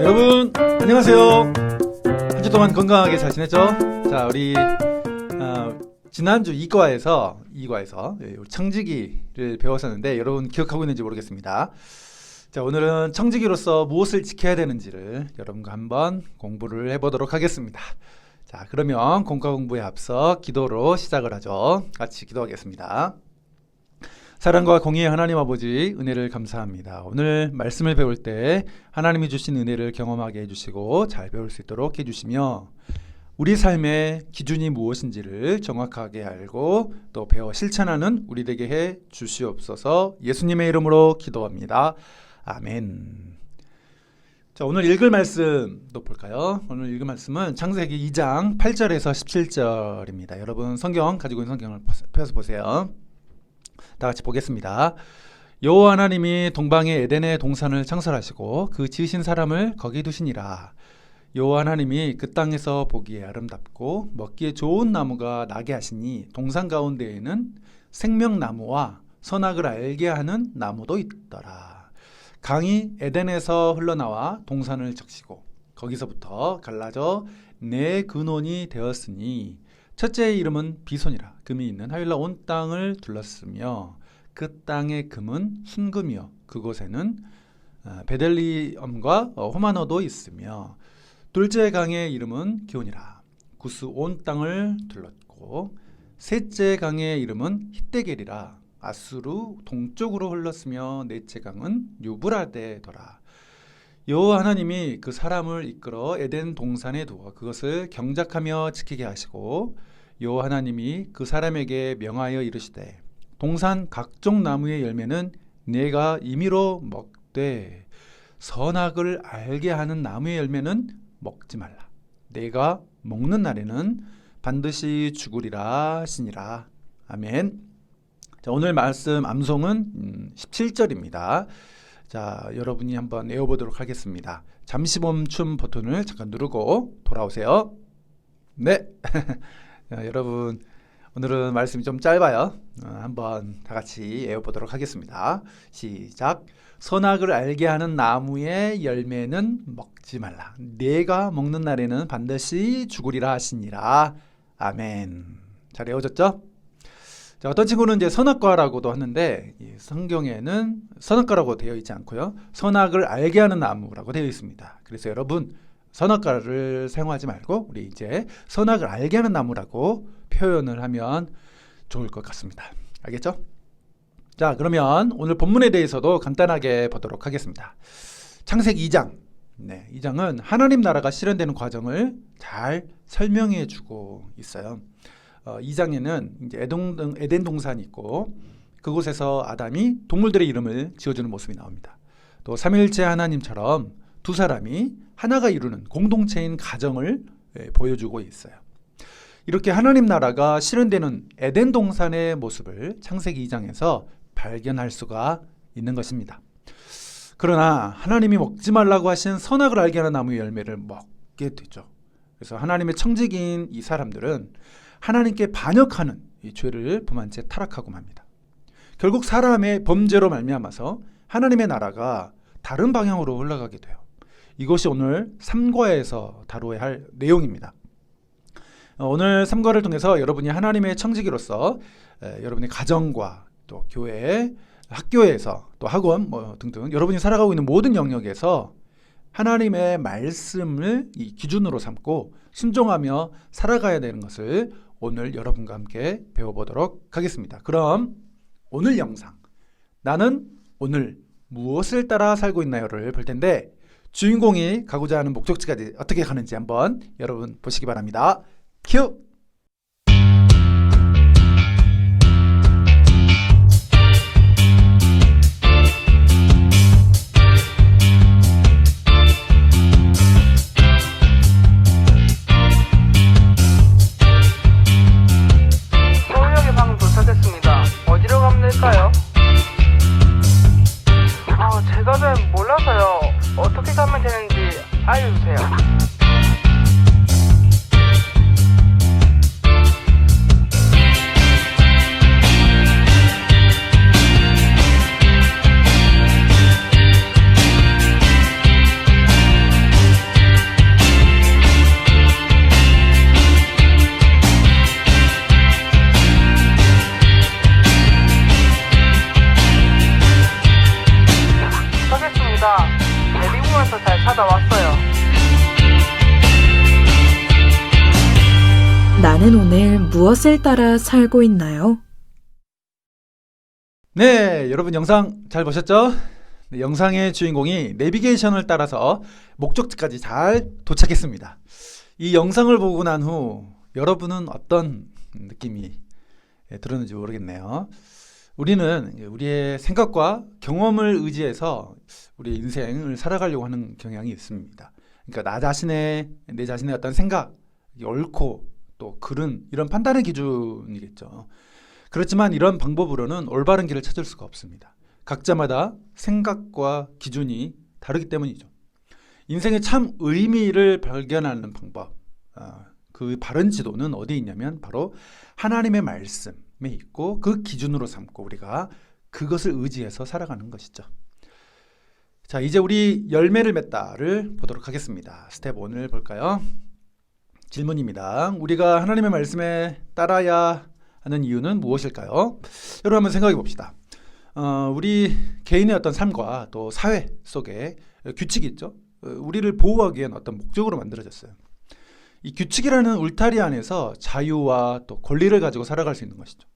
여러분 안녕하세요. 한 주 동안 건강하게 잘 지냈죠? 자, 우리 지난주 2과에서 청지기를 배웠었는데 여러분 기억하고 있는지 모르겠습니다. 자, 오늘은 청지기로서 무엇을 지켜야 되는지를 여러분과 한번 공부를 해보도록 하겠습니다. 자, 그러면 공과 공부에 앞서 기도로 시작을 하죠. 같이 기도하겠습니다. 사랑과 공의의 하나님 아버지, 은혜를 감사합니다. 오늘 말씀을 배울 때 하나님이 주신 은혜를 경험하게 해주시고 잘 배울 수 있도록 해주시며 우리 삶의 기준이 무엇인지를 정확하게 알고 또 배워 실천하는 우리 되게 해 주시옵소서. 예수님의 이름으로 기도합니다. 아멘. 자, 오늘 읽을 말씀도 볼까요? 오늘 읽을 말씀은 창세기 2장 8절에서 17절입니다. 여러분 성경 가지고 있는 성경을 펴서 보세요. 다 같이 보겠습니다. 여호와 하나님이 동방의 에덴의 동산을 창설하시고 그 지으신 사람을 거기 두시니라. 여호와 하나님이 그 땅에서 보기에 아름답고 먹기에 좋은 나무가 나게 하시니 동산 가운데에는 생명나무와 선악을 알게 하는 나무도 있더라. 강이 에덴에서 흘러나와 동산을 적시고 거기서부터 갈라져 네 근원이 되었으니 첫째의 이름은 비손이라. 금이 있는 하윌라 온 땅을 둘렀으며 그 땅의 금은 순금이요 그곳에는 베델리엄과 호마노도 있으며 둘째 강의 이름은 기온이라. 구스 온 땅을 둘렀고 셋째 강의 이름은 hit데겔이라. 아수르 동쪽으로 흘렀으며 넷째 강은 유브라데더라. 여호와 하나님이 그 사람을 이끌어 에덴 동산에 두어 그것을 경작하며 지키게 하시고 여호와 하나님이 그 사람에게 명하여 이르시되 동산 각종 나무의 열매는 네가 임의로 먹되 선악을 알게 하는 나무의 열매는 먹지 말라. 네가 먹는 날에는 반드시 죽으리라 하시니라. 아멘. 자, 오늘 말씀 암송은 17절입니다. 자, 여러분이 한번 외워보도록 하겠습니다. 잠시 멈춤 버튼을 잠깐 누르고 돌아오세요. 네. 자, 여러분 오늘은 말씀이 좀 짧아요. 한번 다 같이 외워보도록 하겠습니다. 시작. 선악을 알게 하는 나무의 열매는 먹지 말라. 네가 먹는 날에는 반드시 죽으리라 하시니라. 아멘. 잘 외워졌죠? 자, 어떤 친구는 이제 선악과라고도 하는데 성경에는 선악과라고 되어 있지 않고요. 선악을 알게 하는 나무라고 되어 있습니다. 그래서 여러분 선악과를 사용하지 말고 우리 이제 선악을 알게 하는 나무라고 표현을 하면 좋을 것 같습니다. 알겠죠? 자, 그러면 오늘 본문에 대해서도 간단하게 보도록 하겠습니다. 창세기 2장. 네, 2장은 하나님 나라가 실현되는 과정을 잘 설명해 주고 있어요. 2장에는 이제 에덴 동산이 있고 그곳에서 아담이 동물들의 이름을 지어주는 모습이 나옵니다. 또 삼일체 하나님처럼 두 사람이 하나가 이루는 공동체인 가정을 보여주고 있어요. 이렇게 하나님 나라가 실현되는 에덴 동산의 모습을 창세기 2장에서 발견할 수가 있는 것입니다. 그러나 하나님이 먹지 말라고 하신 선악을 알게 하는 나무의 열매를 먹게 되죠. 그래서 하나님의 청지기인 이 사람들은 하나님께 반역하는 이 죄를 범한 채 타락하고 맙니다. 결국 사람의 범죄로 말미암아서 하나님의 나라가 다른 방향으로 흘러가게 돼요. 이것이 오늘 3과에서 다루어야 할 내용입니다. 오늘 3과를 통해서 여러분이 하나님의 청지기로서 여러분의 가정과 또 교회, 학교에서 또 학원 등등 여러분이 살아가고 있는 모든 영역에서 하나님의 말씀을 이 기준으로 삼고 순종하며 살아가야 되는 것을 오늘 여러분과 함께 배워보도록 하겠습니다. 그럼 오늘 영상 나는 오늘 무엇을 따라 살고 있나요를 볼 텐데 주인공이 가고자 하는 목적지까지 어떻게 가는지 한번 여러분 보시기 바랍니다. 큐! 서울역에 방금 도착했습니다. 어디로 가면 될까요? 제가 잘 몰라서요. 어떻게 가면 되는지 알려주세요. 무엇을 따라 살고 있나요? 네, 여러분 영상 잘 보셨죠? 네, 영상의 주인공이 내비게이션을 따라서 목적지까지 잘 도착했습니다. 이 영상을 보고 난 후 여러분은 어떤 느낌이 들었는지 모르겠네요. 우리는 우리의 생각과 경험을 의지해서 우리의 인생을 살아가려고 하는 경향이 있습니다. 그러니까 내 자신의 어떤 생각, 옳고 또 그른 이런 판단의 기준이겠죠. 그렇지만 이런 방법으로는 올바른 길을 찾을 수가 없습니다. 각자마다 생각과 기준이 다르기 때문이죠. 인생의 참 의미를 발견하는 방법, 그 바른 지도는 어디에 있냐면 바로 하나님의 말씀에 있고 그 기준으로 삼고 우리가 그것을 의지해서 살아가는 것이죠. 자, 이제 우리 열매를 맺다를 보도록 하겠습니다. 스텝 1을 볼까요? 질문입니다. 우리가 하나님의 말씀에 따라야 하는 이유는 무엇일까요? 여러분 한번 생각해 봅시다. 우리 개인의 어떤 삶과 또 사회 속에 규칙이 있죠. 우리를 보호하기 위한 어떤 목적으로 만들어졌어요. 이 규칙이라는 울타리 안에서 자유와 또 권리를 가지고 살아갈 수 있는 것이죠.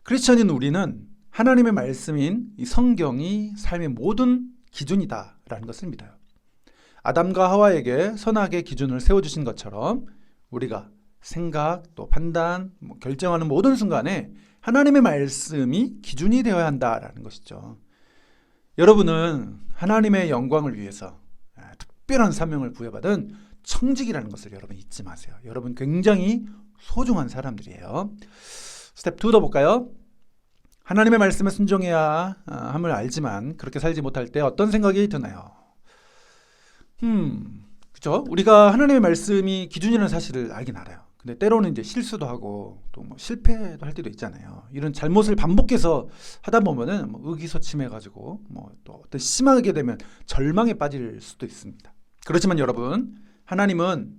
크리스천인 우리는 하나님의 말씀인 이 성경이 삶의 모든 기준이다라는 것을 믿어요. 아담과 하와에게 선악의 기준을 세워주신 것처럼 우리가 생각 또 판단, 결정하는 모든 순간에 하나님의 말씀이 기준이 되어야 한다라는 것이죠. 여러분은 하나님의 영광을 위해서 특별한 사명을 부여받은 청직이라는 것을 여러분 잊지 마세요. 여러분 굉장히 소중한 사람들이에요. 스텝 2도 볼까요? 하나님의 말씀에 순종해야 함을 알지만 그렇게 살지 못할 때 어떤 생각이 드나요? 그죠? 우리가 하나님의 말씀이 기준이라는 사실을 알긴 알아요. 근데 때로는 이제 실수도 하고 또 뭐 실패도 할 때도 있잖아요. 이런 잘못을 반복해서 하다 보면은 의기소침해가지고 또 어떤 심하게 되면 절망에 빠질 수도 있습니다. 그렇지만 여러분, 하나님은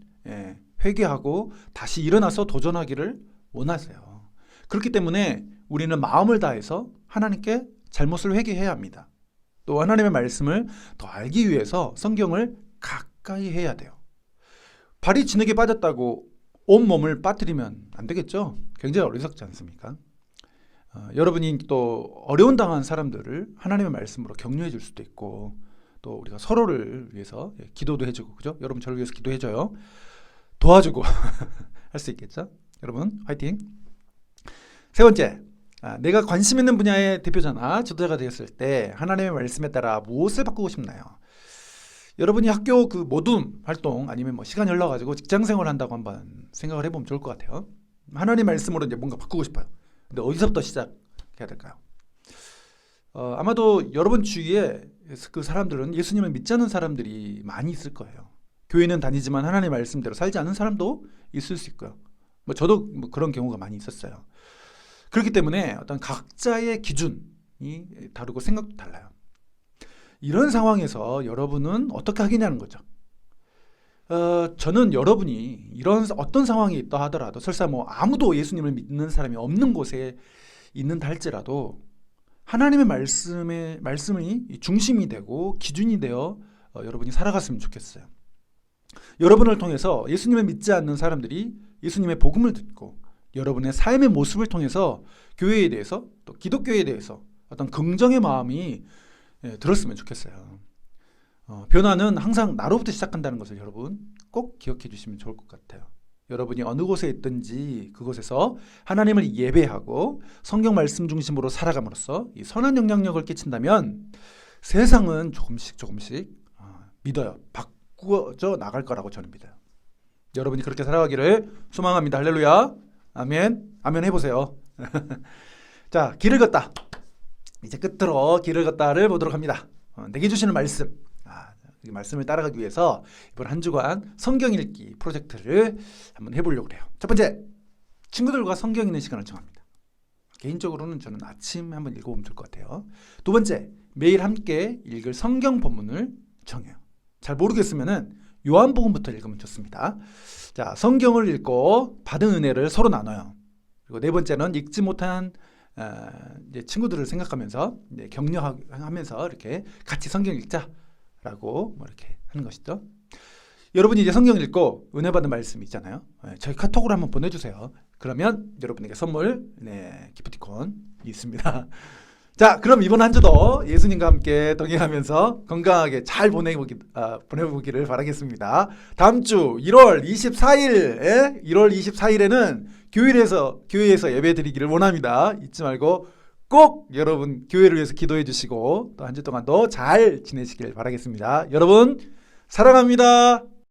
회개하고 다시 일어나서 도전하기를 원하세요. 그렇기 때문에 우리는 마음을 다해서 하나님께 잘못을 회개해야 합니다. 또 하나님의 말씀을 더 알기 위해서 성경을 가까이 해야 돼요. 발이 진흙에 빠졌다고 온몸을 빠뜨리면 안 되겠죠? 굉장히 어리석지 않습니까? 여러분이 또 어려운 당한 사람들을 하나님의 말씀으로 격려해 줄 수도 있고 또 우리가 서로를 위해서 기도도 해주고, 그죠? 여러분 저를 위해서 기도해줘요. 도와주고 할 수 있겠죠? 여러분 화이팅! 세 번째, 내가 관심 있는 분야의 대표자나 지도자가 되었을 때 하나님의 말씀에 따라 무엇을 바꾸고 싶나요? 여러분이 학교 그 모둠 활동 아니면 시간이 흘러가지고 직장 생활을 한다고 한번 생각을 해보면 좋을 것 같아요. 하나님 말씀으로 이제 뭔가 바꾸고 싶어요. 근데 어디서부터 시작해야 될까요? 아마도 여러분 주위에 그 사람들은 예수님을 믿지 않는 사람들이 많이 있을 거예요. 교회는 다니지만 하나님 말씀대로 살지 않는 사람도 있을 수 있고요. 저도 그런 경우가 많이 있었어요. 그렇기 때문에 어떤 각자의 기준이 다르고 생각도 달라요. 이런 상황에서 여러분은 어떻게 하겠냐는 거죠. 저는 여러분이 이런 어떤 상황이 있다 하더라도 설사 아무도 예수님을 믿는 사람이 없는 곳에 있는다 할지라도 하나님의 말씀이 중심이 되고 기준이 되어 여러분이 살아갔으면 좋겠어요. 여러분을 통해서 예수님을 믿지 않는 사람들이 예수님의 복음을 듣고 여러분의 삶의 모습을 통해서 교회에 대해서 또 기독교에 대해서 어떤 긍정의 마음이 들었으면 좋겠어요. 변화는 항상 나로부터 시작한다는 것을 여러분 꼭 기억해 주시면 좋을 것 같아요. 여러분이 어느 곳에 있든지 그곳에서 하나님을 예배하고 성경 말씀 중심으로 살아감으로써 이 선한 영향력을 끼친다면 세상은 조금씩 믿어요. 바꾸어져 나갈 거라고 저는 믿어요. 여러분이 그렇게 살아가기를 소망합니다. 할렐루야. 아멘. 아멘 해보세요. 자, 길을 걷다. 이제 끝으로 길을 걷다를 보도록 합니다. 내게 주시는 말씀, 이 말씀을 따라가기 위해서 이번 한 주간 성경 읽기 프로젝트를 한번 해보려고 해요. 첫 번째, 친구들과 성경 읽는 시간을 정합니다. 개인적으로는 저는 아침 한번 읽어보면 좋을 것 같아요. 두 번째, 매일 함께 읽을 성경 본문을 정해요. 잘 모르겠으면은 요한복음부터 읽으면 좋습니다. 자, 성경을 읽고 받은 은혜를 서로 나눠요. 그리고 네 번째는 읽지 못한 이제 친구들을 생각하면서 이제 격려하면서 이렇게 같이 성경 읽자라고 이렇게 하는 것이죠. 여러분이 이제 성경 읽고 은혜 받은 말씀 있잖아요. 저희 카톡으로 한번 보내주세요. 그러면 여러분에게 선물 기프티콘이 있습니다. 자, 그럼 이번 한 주도 예수님과 함께 동행하면서 건강하게 잘 보내보기를 바라겠습니다. 다음 주 1월 24일에는 교회에서 예배 드리기를 원합니다. 잊지 말고 꼭 여러분 교회를 위해서 기도해 주시고 또 한 주 동안도 잘 지내시길 바라겠습니다. 여러분 사랑합니다.